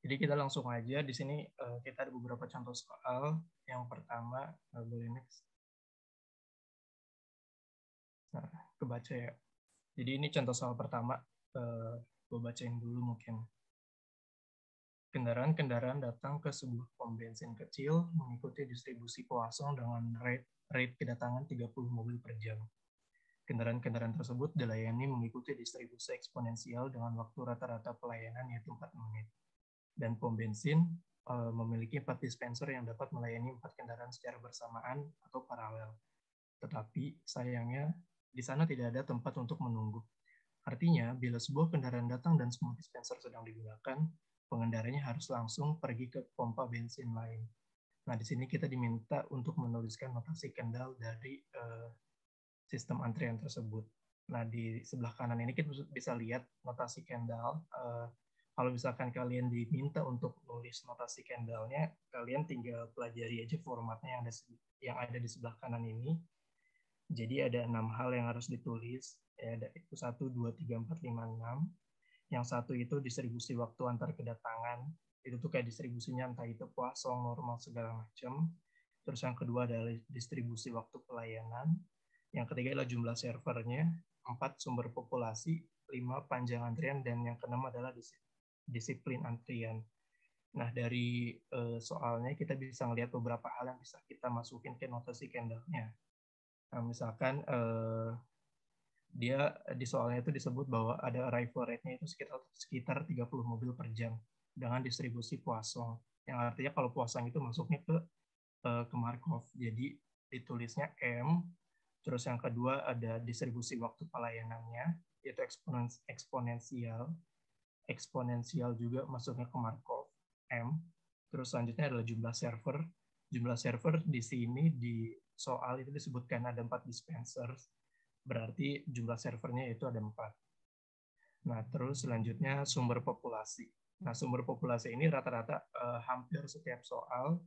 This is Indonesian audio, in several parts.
Jadi kita langsung aja di sini kita ada beberapa contoh soal. Yang pertama, boleh next. Nah, kebaca ya. Jadi ini contoh soal pertama. Gue bacain dulu mungkin. Kendaraan-kendaraan datang ke sebuah pom bensin kecil mengikuti distribusi Poisson dengan rate kedatangan 30 mobil per jam. Kendaraan-kendaraan tersebut dilayani mengikuti distribusi eksponensial dengan waktu rata-rata pelayanan yaitu 4 menit. Dan pom bensin memiliki 4 dispenser yang dapat melayani 4 kendaraan secara bersamaan atau paralel. Tetapi sayangnya di sana tidak ada tempat untuk menunggu. Artinya, bila sebuah kendaraan datang dan semua dispenser sedang digunakan, pengendaranya harus langsung pergi ke pompa bensin lain. Nah, di sini kita diminta untuk menuliskan notasi kendal dari sistem antrian tersebut. Nah, di sebelah kanan ini kita bisa lihat notasi kendal. Kalau misalkan kalian diminta untuk nulis notasi kendalnya, kalian tinggal pelajari aja formatnya yang ada di sebelah kanan ini. Jadi ada 6 hal yang harus ditulis. Ya, ada itu 1, 2, 3, 4, 5, 6. Yang satu itu distribusi waktu antar kedatangan. Itu tuh kayak distribusinya entah itu Poisson, normal, segala macam. Terus yang kedua adalah distribusi waktu pelayanan. Yang ketiga adalah jumlah servernya. 4, sumber populasi. 5, panjang antrian. Dan yang keenam adalah disiplin antrian. Nah, dari soalnya kita bisa melihat beberapa hal yang bisa kita masukin ke notasi kendalnya. Nah, misalkan dia di soalnya itu disebut bahwa ada arrival rate-nya itu sekitar 30 mobil per jam dengan distribusi Poisson. Yang artinya kalau Poisson itu masuknya ke Markov. Jadi ditulisnya M, terus yang kedua ada distribusi waktu pelayanannya, yaitu eksponensial. Eksponensial juga masuknya ke Markov M. Terus selanjutnya adalah jumlah server. Jumlah server di sini di soal itu disebutkan ada 4 dispensers. Berarti jumlah servernya itu ada 4. Nah, terus selanjutnya sumber populasi. Nah, sumber populasi ini rata-rata hampir setiap soal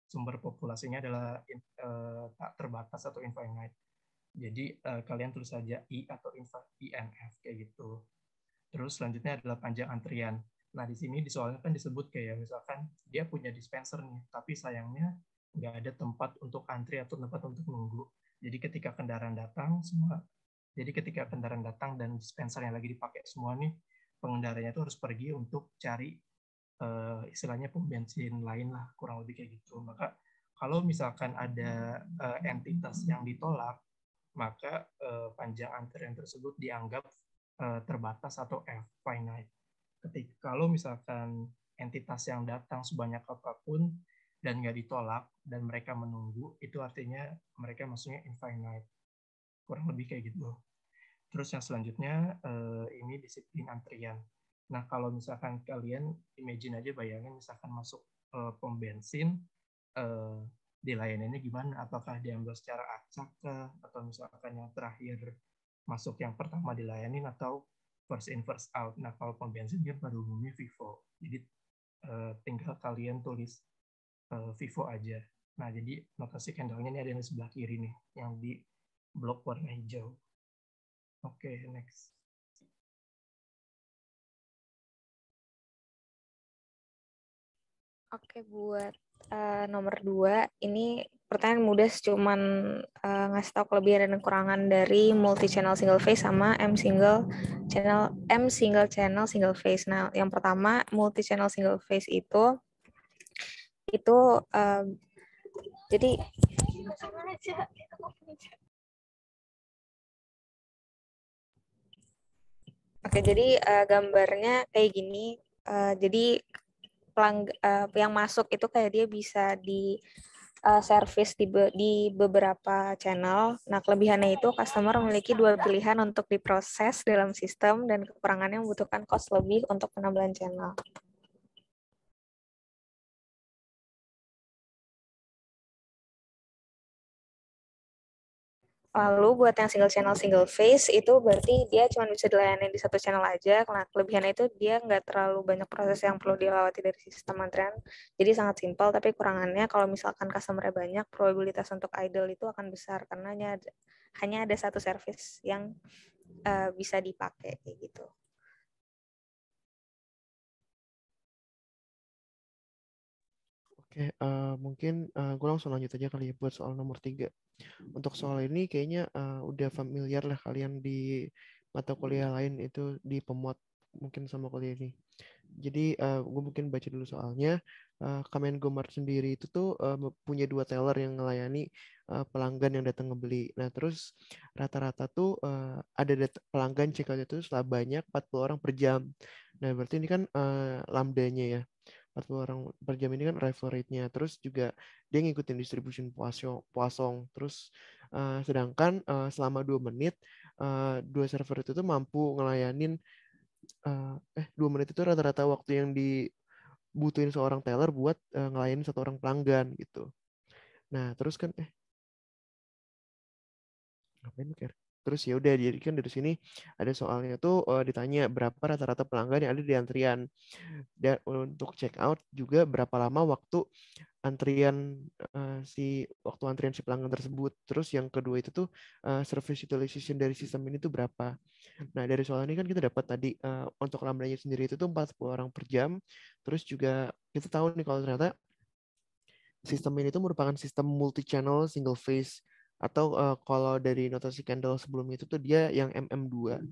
sumber populasinya adalah tak terbatas atau infinite. Jadi kalian tulis saja I atau INF kayak gitu. Terus selanjutnya adalah panjang antrian. Nah, di sini di soalnya kan disebut kayak misalkan dia punya dispenser nih, tapi sayangnya nggak ada tempat untuk antri atau tempat untuk nunggu. Jadi ketika kendaraan datang dan dispenser yang lagi dipakai semua nih, pengendaranya itu harus pergi untuk cari istilahnya pom bensin lain lah, kurang lebih kayak gitu. Maka kalau misalkan ada entitas yang ditolak, maka panjang antrian tersebut dianggap terbatas atau finite. Kalau misalkan entitas yang datang sebanyak apapun dan nggak ditolak dan mereka menunggu, itu artinya mereka maksudnya infinite. Kurang lebih kayak gitu. Terus yang selanjutnya ini disiplin antrian. Nah, kalau misalkan kalian imagine aja, bayangin misalkan masuk pom bensin, dilayaninya gimana? Apakah diambil secara acak atau misalkan yang terakhir masuk yang pertama dilayanin atau first in first out. Nah, kalau pom bensin kan pada umumnya FIFO. Jadi tinggal kalian tulis FIFO aja. Nah, jadi notasi kendalnya ini ada yang di sebelah kiri nih, yang di blok warna hijau. Oke, next. Oke, buat nomor 2, ini pertanyaan mudah, cuman ngasih tahu kelebihan dan kekurangan dari multi channel single phase sama M single channel single phase. Nah, yang pertama multi channel single phase itu jadi gambarnya kayak gini. Jadi yang masuk itu kayak dia bisa di service di beberapa channel. Nah, kelebihannya itu customer memiliki 2 pilihan untuk diproses dalam sistem dan kekurangannya membutuhkan cost lebih untuk penambahan channel. Lalu buat yang single phase itu berarti dia cuma bisa dilayani di satu channel aja. Nah, kelebihannya itu dia nggak terlalu banyak proses yang perlu dilewati dari sistem antrian. Jadi sangat simpel, tapi kurangannya kalau misalkan customer-nya banyak, probabilitas untuk idle itu akan besar karena hanya ada satu service yang bisa dipakai kayak gitu. Oke, mungkin gue langsung lanjut aja kali ya buat soal nomor 3. Untuk soal ini kayaknya udah familiar lah kalian di mata kuliah lain itu di pemuat mungkin sama kuliah ini. Jadi gue mungkin baca dulu soalnya. Kemenkomar sendiri itu tuh punya 2 teller yang melayani pelanggan yang datang ngebeli. Nah terus rata-rata tuh ada pelanggan check out itu setelah banyak 40 orang per jam. Nah berarti ini kan lambdanya ya. 40 orang per jam ini kan arrival rate-nya. Terus juga dia ngikutin distribution Poisson. Terus sedangkan selama 2 menit, 2 server itu tuh mampu ngelayanin 2 menit itu rata-rata waktu yang dibutuhin seorang teller buat ngelayanin satu orang pelanggan gitu. Nah, terus kan ngapain Ker? Terus ya udah jadi kan dari sini ada soalnya tuh ditanya berapa rata-rata pelanggan yang ada di antrian. Dan untuk check out juga berapa lama waktu antrian waktu antrian si pelanggan tersebut. Terus yang kedua itu tuh service utilization dari sistem ini tuh berapa. Nah, dari soal ini kan kita dapat tadi untuk lambdanya sendiri itu tuh 40 orang per jam. Terus juga kita tahu nih kalau ternyata sistem ini tuh merupakan sistem multi-channel single phase atau kalau dari notasi Candle sebelumnya itu tuh dia yang MM2.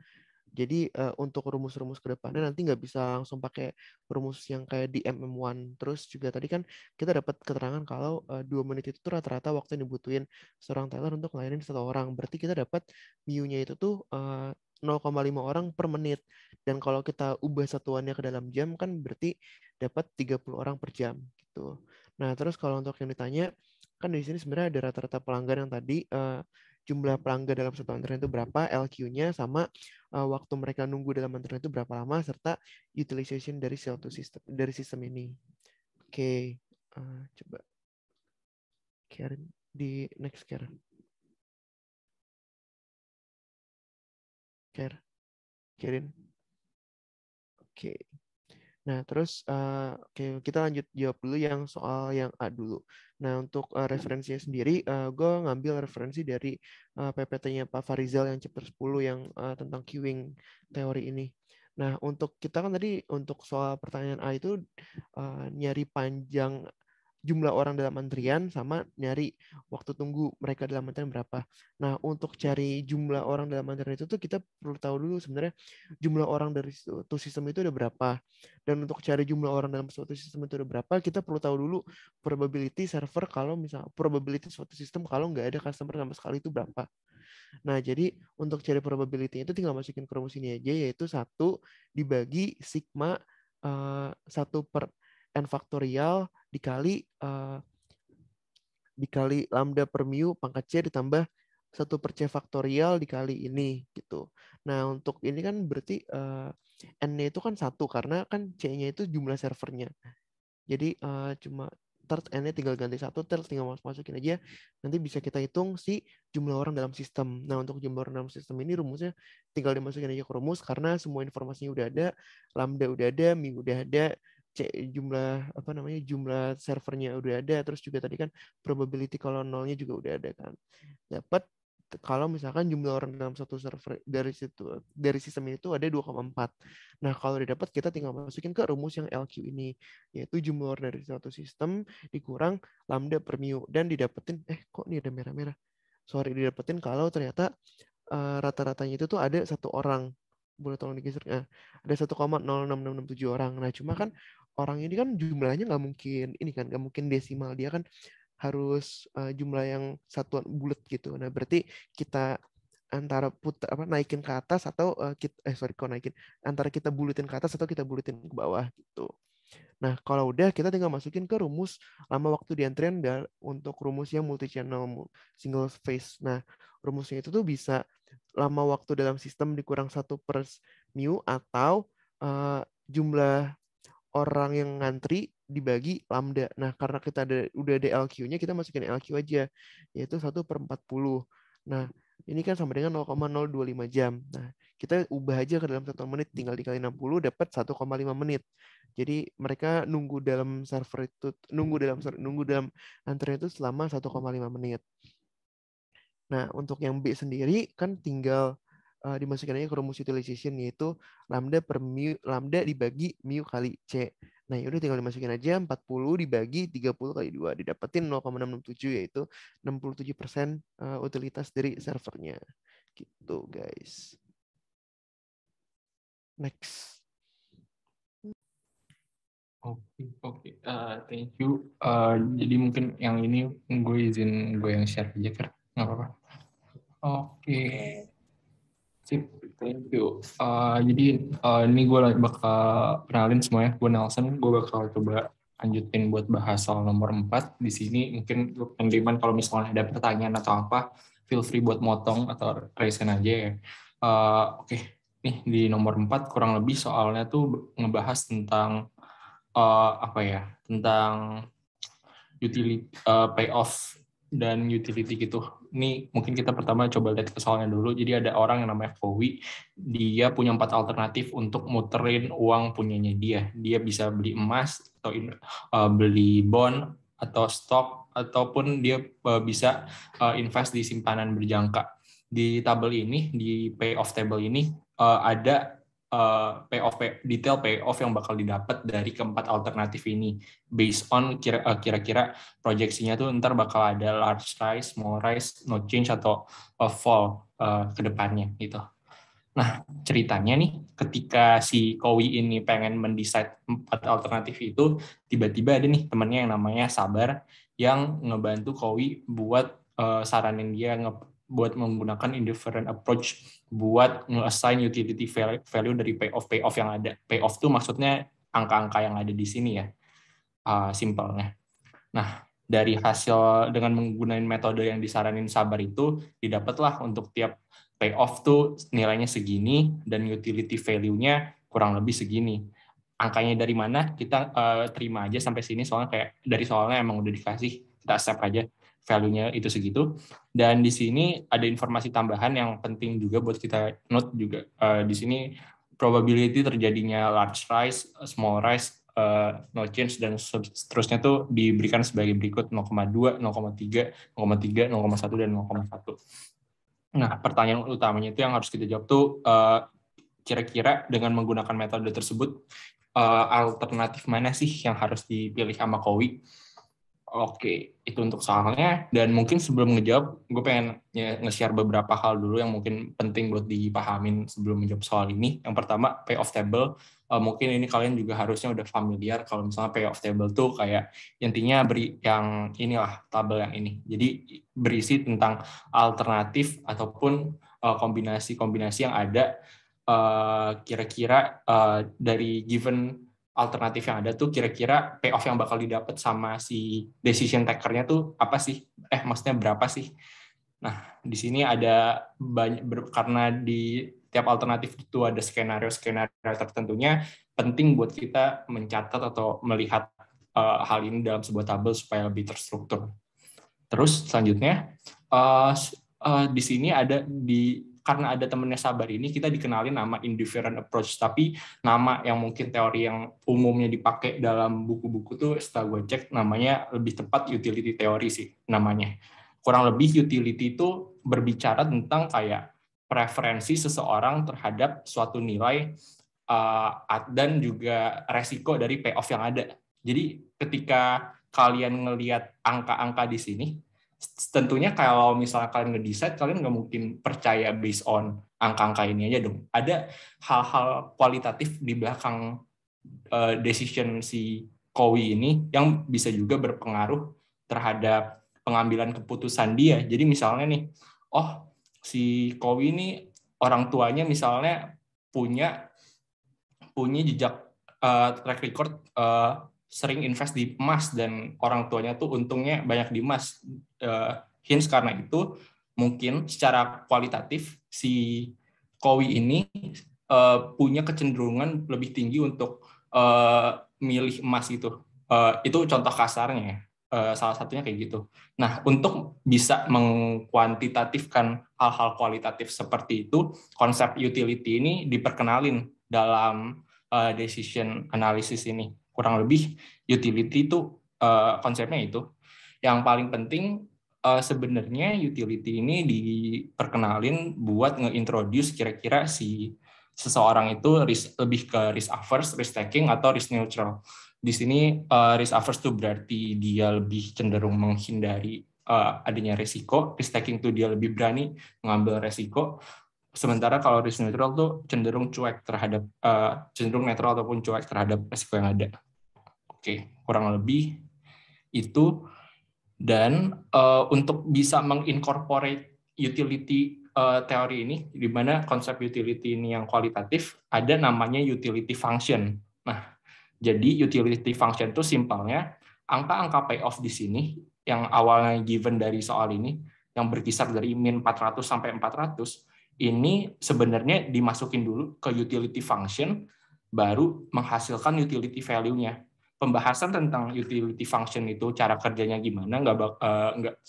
Jadi untuk rumus-rumus ke depannya nanti nggak bisa langsung pakai rumus yang kayak di MM1. Terus juga tadi kan kita dapat keterangan kalau 2 menit itu tuh rata-rata waktu yang dibutuhin seorang teller untuk melayani satu orang. Berarti kita dapat mu-nya itu tuh 0,5 orang per menit. Dan kalau kita ubah satuannya ke dalam jam kan berarti dapat 30 orang per jam gitu. Nah, terus kalau untuk yang ditanya kan di sini sebenarnya ada rata-rata pelanggan yang tadi jumlah pelanggan dalam satu antrian itu berapa, LQ-nya sama waktu mereka nunggu dalam antrian itu berapa lama serta utilization dari sistem ini. Oke, coba Karen di next Karen. Karen. Oke. Nah, terus oke, kita lanjut jawab dulu yang soal yang A dulu. Nah, untuk referensinya sendiri, gue ngambil referensi dari PPT-nya Pak Farizal yang chapter 10 yang tentang queuing teori ini. Nah, untuk kita kan tadi untuk soal pertanyaan A itu nyari panjang jumlah orang dalam antrian sama nyari waktu tunggu mereka dalam antrian berapa. Nah, untuk cari jumlah orang dalam antrian itu tuh kita perlu tahu dulu sebenarnya jumlah orang dari suatu sistem itu ada berapa. Dan untuk cari jumlah orang dalam suatu sistem itu ada berapa, kita perlu tahu dulu probability server kalau misal probability suatu sistem kalau nggak ada customer sama sekali itu berapa. Nah, jadi untuk cari probability itu tinggal masukin ke rumus ini aja, yaitu 1 dibagi sigma 1 per n faktorial dikali lambda per mu pangkat C ditambah 1 per C faktorial dikali ini gitu. Nah, untuk ini kan berarti n-nya itu kan 1 karena kan C-nya itu jumlah servernya. Jadi cuma n-nya tinggal ganti 1, tinggal masukin aja. Nanti bisa kita hitung si jumlah orang dalam sistem. Nah, untuk jumlah orang dalam sistem ini rumusnya tinggal dimasukin aja ke rumus karena semua informasinya udah ada, lambda udah ada, mu udah ada, jumlah servernya udah ada, terus juga tadi kan probability kalau nolnya juga udah ada kan. Dapat kalau misalkan jumlah orang dalam satu server dari sistem itu ada 2,4. Nah, kalau didapat kita tinggal masukin ke rumus yang LQ ini, yaitu jumlah orang dari satu sistem dikurang lambda per mu dan didapetin kok ini ada merah-merah. Sorry, didapetin kalau ternyata rata-ratanya itu tuh ada satu orang. Boleh tolong digeser? Ada 1,06667 orang. Nah, cuma kan orang ini kan jumlahnya nggak mungkin ini kan nggak mungkin desimal, dia kan harus jumlah yang satuan bulat gitu. Nah, berarti kita antara naikin ke atas atau antara kita bulutin ke atas atau kita bulutin ke bawah gitu. Nah, kalau udah kita tinggal masukin ke rumus lama waktu di antrian untuk rumus yang multi channel single phase. Nah, rumusnya itu tuh bisa lama waktu dalam sistem dikurang 1 per mu atau jumlah orang yang ngantri dibagi lambda. Nah, karena kita udah ada LQ-nya, kita masukin LQ aja, yaitu 1 per 40. Nah, ini kan sama dengan 0,025 jam. Nah, kita ubah aja ke dalam 1 menit, tinggal dikali 60, dapat 1,5 menit. Jadi mereka nunggu dalam antrian itu selama 1,5 menit. Nah, untuk yang B sendiri kan tinggal dimasukin aja ke rumus utilization, yaitu lambda dibagi mu kali C. Nah, yaudah tinggal dimasukin aja 40 dibagi 30 kali 2 didapetin 0,667 yaitu 67% utilitas dari servernya. Gitu, guys. Next. Oke. Thank you. Jadi mungkin yang ini gue yang share aja, Kak. Nggak apa-apa. Oke. Sip, thank you. Jadi ini gue bakal kenalin semuanya. Gue Nelson, gue bakal coba lanjutin buat bahas soal nomor 4 di sini. Mungkin teman-teman kalau misalnya ada pertanyaan atau apa, feel free buat motong atau raise hand aja ya. Oke, nih di nomor 4 kurang lebih soalnya tuh ngebahas tentang tentang utility payoff dan utility gitu. Ini mungkin kita pertama coba lihat ke soalnya dulu. Jadi ada orang yang namanya Kowi, dia punya 4 alternatif untuk muterin uang punyanya dia. Dia bisa beli emas atau beli bond atau stok ataupun dia bisa invest di simpanan berjangka. Di tabel ini, di payoff table ini ada detail payoff yang bakal didapat dari keempat alternatif ini based on kira-kira proyeksinya tuh ntar bakal ada large rise, small rise, no change atau fall ke depannya gitu. Nah, ceritanya nih ketika si Kowi ini pengen mendesain 4 alternatif itu, tiba-tiba ada nih temennya yang namanya Sabar yang ngebantu Kowi buat saranin dia buat menggunakan indifferent approach buat nge-assign utility value dari payoff yang ada. Payoff tuh maksudnya angka-angka yang ada di sini ya, simpelnya. Nah, dari hasil dengan menggunakan metode yang disaranin Sabar itu, didapatlah untuk tiap payoff tuh nilainya segini dan utility value-nya kurang lebih segini. Angkanya dari mana kita terima aja sampai sini, soalnya kayak dari soalnya emang udah dikasih, kita accept aja value-nya itu segitu. Dan di sini ada informasi tambahan yang penting juga buat kita note juga. Di sini probability terjadinya large rise, small rise, no change, dan seterusnya tuh diberikan sebagai berikut 0,2, 0,3, 0,3, 0,1, dan 0,1. Nah, pertanyaan utamanya itu yang harus kita jawab tuh kira-kira dengan menggunakan metode tersebut alternatif mana sih yang harus dipilih sama Kowi? Oke, itu untuk soalnya. Dan mungkin sebelum ngejawab, gue pengen nge-share beberapa hal dulu yang mungkin penting buat dipahamin sebelum menjawab soal ini. Yang pertama, payoff table. Mungkin ini kalian juga harusnya udah familiar kalau misalnya payoff table tuh kayak intinya yang inilah tabel yang ini. Jadi berisi tentang alternatif ataupun kombinasi-kombinasi yang ada kira-kira dari given alternatif yang ada tuh kira-kira payoff yang bakal didapat sama si decision taker-nya tuh apa sih? Maksudnya berapa sih? Nah, di sini ada banyak karena di tiap alternatif itu ada skenario-skenario tertentunya, penting buat kita mencatat atau melihat hal ini dalam sebuah tabel supaya lebih terstruktur. Terus selanjutnya di sini ada karena ada temennya Sabar ini, kita dikenalin nama indifferent approach, tapi nama yang mungkin teori yang umumnya dipakai dalam buku-buku tuh setelah gue cek namanya lebih tepat utility theory sih namanya. Kurang lebih utility itu berbicara tentang kayak preferensi seseorang terhadap suatu nilai dan juga resiko dari payoff yang ada. Jadi ketika kalian ngelihat angka-angka di sini, tentunya kalau misalnya kalian ngedesain, kalian nggak mungkin percaya based on angka-angka ini aja dong. Ada hal-hal kualitatif di belakang decision si Kowi ini yang bisa juga berpengaruh terhadap pengambilan keputusan dia. Jadi misalnya nih, si Kowi ini orang tuanya misalnya punya jejak track record sering invest di emas dan orang tuanya tuh untungnya banyak di emas. Hence karena itu mungkin secara kualitatif si Kowi ini punya kecenderungan lebih tinggi untuk milih emas gitu. Itu contoh kasarnya. Salah satunya kayak gitu. Nah, untuk bisa mengkuantitatifkan hal-hal kualitatif seperti itu, konsep utility ini diperkenalin dalam decision analysis ini. Kurang lebih utility itu konsepnya itu. Yang paling penting sebenarnya utility ini diperkenalin buat nge-introduce kira-kira si seseorang itu lebih ke risk averse, risk taking, atau risk neutral. Di sini risk averse itu berarti dia lebih cenderung menghindari adanya resiko, risk taking itu dia lebih berani mengambil resiko. Sementara kalau risk neutral tuh cenderung cuek terhadap cenderung netral ataupun cuek terhadap resiko yang ada. Oke, kurang lebih itu. Dan untuk bisa mengincorporate utility teori ini, di mana konsep utility ini yang kualitatif, ada namanya utility function. Nah, jadi utility function itu simpelnya angka-angka payoff di sini yang awalnya given dari soal ini, yang berkisar dari min 400 sampai 400, ini sebenarnya dimasukin dulu ke utility function, baru menghasilkan utility value-nya. Pembahasan tentang utility function itu cara kerjanya gimana nggak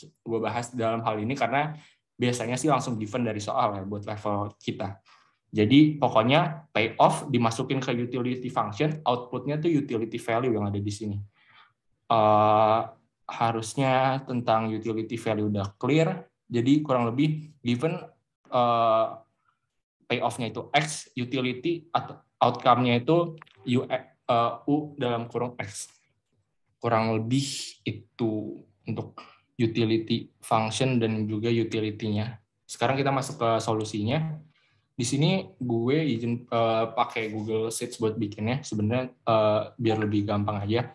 gue bahas dalam hal ini karena biasanya sih langsung given dari soal ya buat level kita. Jadi pokoknya payoff dimasukin ke utility function, outputnya tuh utility value yang ada di sini. Harusnya tentang utility value udah clear. Jadi kurang lebih given payoff-nya itu X, utility atau outcome-nya itu U dalam kurung X. Kurang lebih itu untuk utility function dan juga utility-nya. Sekarang kita masuk ke solusinya. Di sini gue izin pakai Google Sheets buat bikinnya. Sebenarnya biar lebih gampang aja.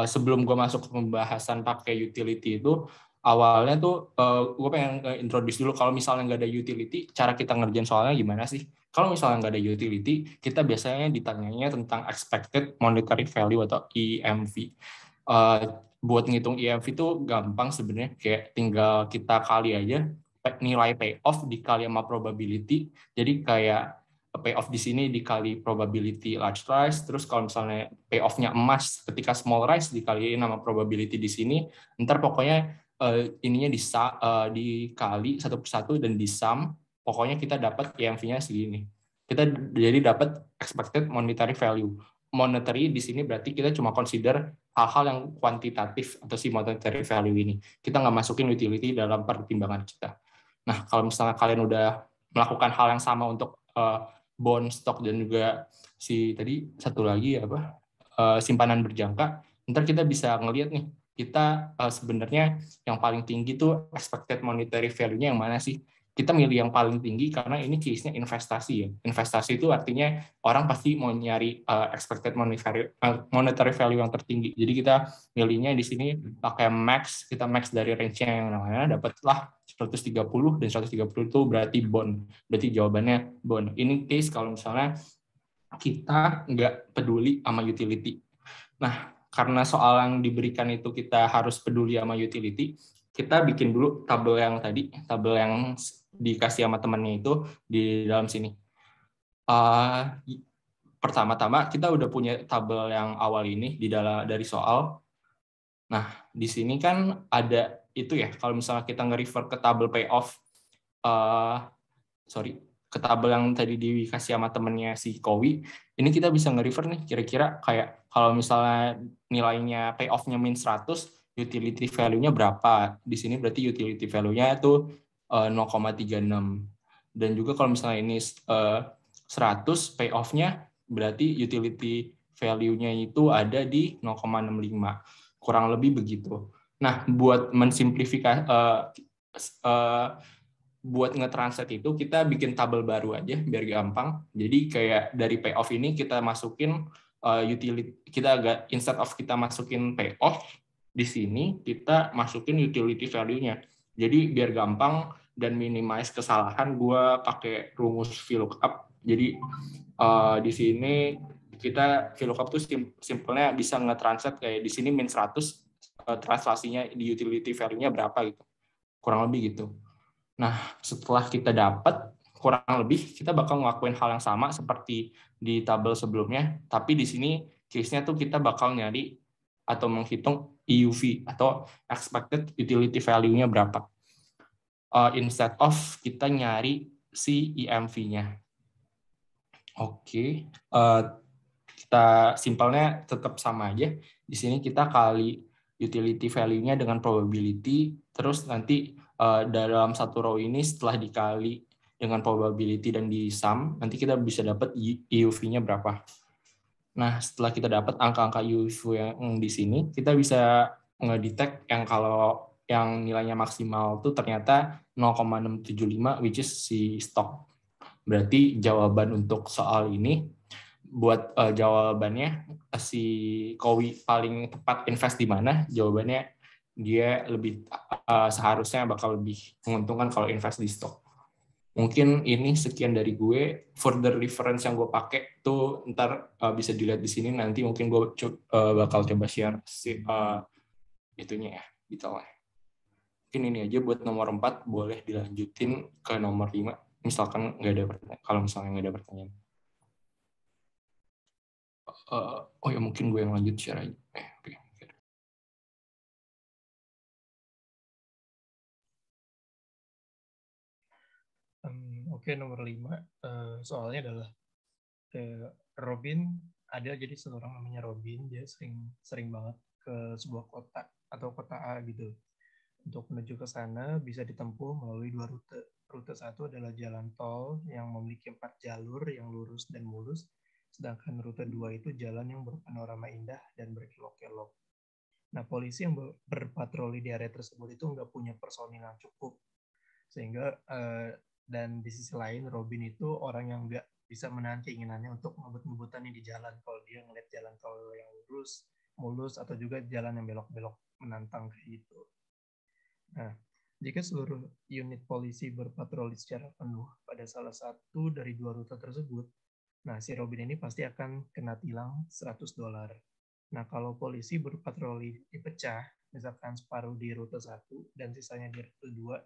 Sebelum gue masuk ke pembahasan pakai utility itu, awalnya tuh gue pengen introduce dulu kalau misalnya nggak ada utility, cara kita ngerjain soalnya gimana sih? Kalau misalnya nggak ada utility, kita biasanya ditanyanya tentang expected monetary value atau EMV. Buat ngitung EMV itu gampang sebenarnya, kayak tinggal kita kali aja nilai payoff dikali sama probability. Jadi kayak payoff di sini dikali probability large rise, terus kalau misalnya payoff-nya emas ketika small rise dikaliin sama probability di sini, ntar pokoknya ininya dikali satu persatu dan disum, pokoknya kita dapat EMV-nya segini. Kita jadi dapat expected monetary value. Monetary di sini berarti kita cuma consider hal-hal yang kuantitatif atau si monetary value ini. Kita nggak masukin utility dalam pertimbangan kita. Nah, kalau misalnya kalian udah melakukan hal yang sama untuk bond, stock, dan juga si tadi satu lagi simpanan berjangka, ntar kita bisa ngelihat nih, kita sebenarnya yang paling tinggi tuh expected monetary value-nya yang mana sih? Kita milih yang paling tinggi karena ini case-nya investasi ya. Investasi itu artinya orang pasti mau nyari expected monetary value yang tertinggi. Jadi kita milihnya di sini pakai max, kita max dari range-nya yang namanya dapatlah 130, dan 130 itu berarti bond. Berarti jawabannya bond. Ini case kalau misalnya kita nggak peduli sama utility. Nah, karena soal yang diberikan itu kita harus peduli sama utility, kita bikin dulu tabel yang tadi, tabel yang dikasih sama temannya itu di dalam sini. Pertama-tama kita udah punya tabel yang awal ini dari soal. Nah, di sini kan ada itu ya, kalau misalnya kita nge-refer ke tabel payoff, ke tabel yang tadi dikasih sama temennya si Kowi, ini kita bisa nge-refer nih, kira-kira kayak kalau misalnya nilainya payoff-nya min 100, utility value-nya berapa? Di sini berarti utility value-nya itu 0,36. Dan juga kalau misalnya ini 100, payoff-nya berarti utility value-nya itu ada di 0,65. Kurang lebih begitu. Nah, buat mensimplifikasi, buat nge-translate itu, kita bikin tabel baru aja, biar gampang. Jadi kayak dari payoff ini kita masukin utility, instead of kita masukin payoff, di sini kita masukin utility value-nya. Jadi biar gampang dan minimize kesalahan, gue pakai rumus VLOOKUP. Jadi di sini kita VLOOKUP tuh simpelnya bisa nge-translate kayak di sini min 100, translasinya di utility value-nya berapa gitu. Kurang lebih gitu. Nah, setelah kita dapat, kurang lebih kita bakal ngelakuin hal yang sama seperti di tabel sebelumnya, tapi di sini case-nya tuh kita bakal nyari atau menghitung EUV atau expected utility value-nya berapa. Instead of kita nyari si EMV-nya. Oke. Kita simpelnya tetap sama aja. Di sini kita kali utility value-nya dengan probability, terus nanti dalam satu row ini setelah dikali dengan probability dan di sum, nanti kita bisa dapat EUV-nya berapa. Nah, setelah kita dapat angka-angka UFO yang di sini, kita bisa ngedetect yang kalau yang nilainya maksimal tuh ternyata 0,675, which is si stok. Berarti jawaban untuk soal ini, buat jawabannya si Kowi paling tepat invest di mana, jawabannya dia lebih seharusnya bakal lebih menguntungkan kalau invest di stok. Mungkin ini sekian dari gue. Further reference yang gue pakai tuh ntar bisa dilihat di sini. Nanti mungkin gue bakal coba share itunya ya, detailnya. Mungkin ini aja buat nomor 4, boleh dilanjutin ke nomor 5. Misalkan nggak ada pertanyaan. Kalau misalnya nggak ada pertanyaan. Oh ya, mungkin gue yang lanjut share aja. Oke. Oke, nomor 5 soalnya adalah Robin. Ada jadi seorang namanya Robin, dia sering banget ke sebuah kota atau kota A gitu. Untuk menuju ke sana bisa ditempuh melalui 2 rute. Rute 1 adalah jalan tol yang memiliki 4 jalur yang lurus dan mulus, sedangkan rute 2 itu jalan yang berpanorama indah dan berkelok-kelok. Nah, polisi yang berpatroli di area tersebut itu nggak punya personil yang cukup, sehingga dan di sisi lain Robin itu orang yang nggak bisa menahan keinginannya untuk ngebut-ngebutan di jalan kalau dia ngeliat jalan tol yang lurus, mulus, atau juga jalan yang belok-belok menantang kayak gitu. Nah, jika seluruh unit polisi berpatroli secara penuh pada salah satu dari 2 rute tersebut, nah si Robin ini pasti akan kena tilang $100. Nah, kalau polisi berpatroli dipecah, misalkan separuh di rute 1 dan sisanya di rute 2,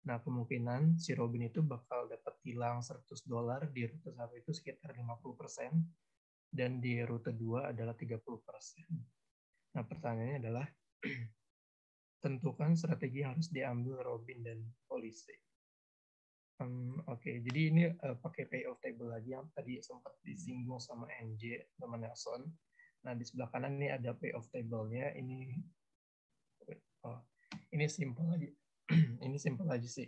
nah kemungkinan si Robin itu bakal dapat tilang $100 di rute 1 itu sekitar 50%, dan di rute 2 adalah 30%. Nah, pertanyaannya adalah, tentukan strategi yang harus diambil Robin dan polisi. Oke, jadi ini pakai payoff table lagi yang tadi sempat disinggung sama NJ, sama Nelson. Nah, di sebelah kanan ini ada payoff table-nya. Ini simple aja. Ini simple aja sih.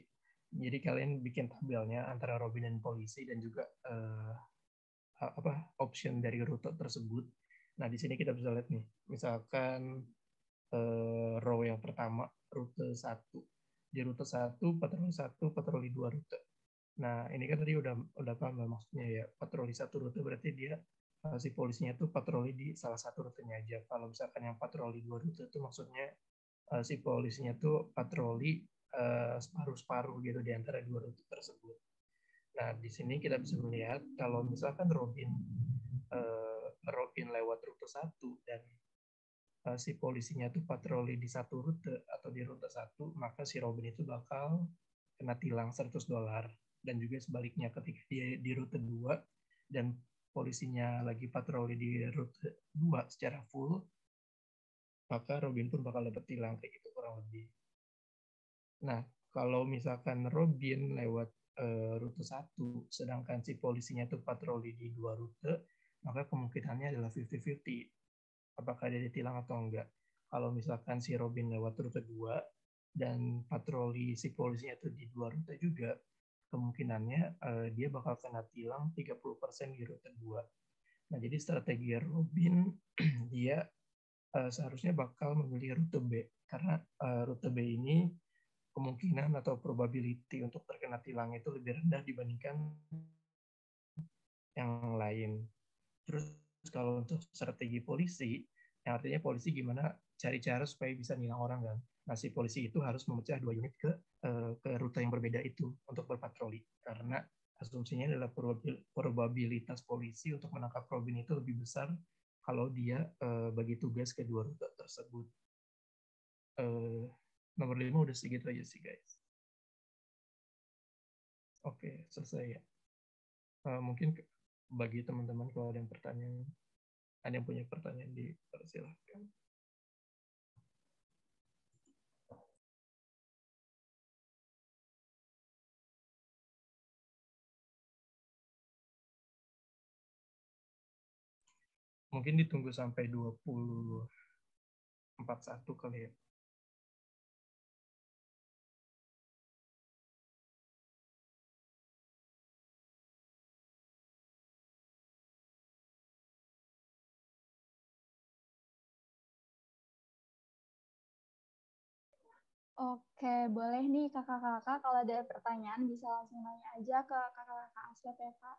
Jadi kalian bikin tabelnya antara Robin dan polisi dan juga option dari rute tersebut. Nah, di sini kita bisa lihat nih, misalkan row yang pertama, rute 1. Di rute 1, patroli 2 rute. Nah, ini kan tadi udah paham maksudnya ya. Patroli 1 rute berarti dia si polisinya tuh patroli di salah satu rutenya aja. Kalau misalkan yang patroli 2 rute itu maksudnya si polisinya tuh patroli separuh-separuh gitu di antara 2 rute tersebut. Nah, di sini kita bisa melihat kalau misalkan Robin lewat rute 1 dan si polisinya tuh patroli di satu rute atau di rute 1, maka si Robin itu bakal kena tilang $100. Dan juga sebaliknya ketika dia di rute 2 dan polisinya lagi patroli di rute 2 secara full, maka Robin pun bakal dapat tilang kayak gitu kurang lebih. Nah, kalau misalkan Robin lewat rute 1, sedangkan si polisinya itu patroli di 2 rute, maka kemungkinannya adalah 50-50. Apakah dia ditilang atau enggak. Kalau misalkan si Robin lewat rute 2 dan patroli si polisinya itu di 2 rute juga, kemungkinannya dia bakal kena tilang 30% di rute 2. Nah, jadi strategi Robin dia seharusnya bakal memilih rute B, karena rute B ini kemungkinan atau probability untuk terkena tilang itu lebih rendah dibandingkan yang lain. Terus kalau untuk strategi polisi, yang artinya polisi gimana cari cara supaya bisa nilang orang kan. Nah, si polisi itu harus memecah 2 unit ke rute yang berbeda itu untuk berpatroli. Karena asumsinya adalah probabilitas polisi untuk menangkap Robin itu lebih besar kalau dia bagi tugas ke 2 rute tersebut. Nomor 5 udah segitu aja sih guys. Oke, selesai ya. Mungkin bagi teman-teman kalau ada yang punya pertanyaan, dipersilahkan. Mungkin ditunggu sampai 2041 kali ya. Oke, boleh nih kakak-kakak kalau ada pertanyaan bisa langsung nanya aja ke kakak-kakak Aslep ya Kak.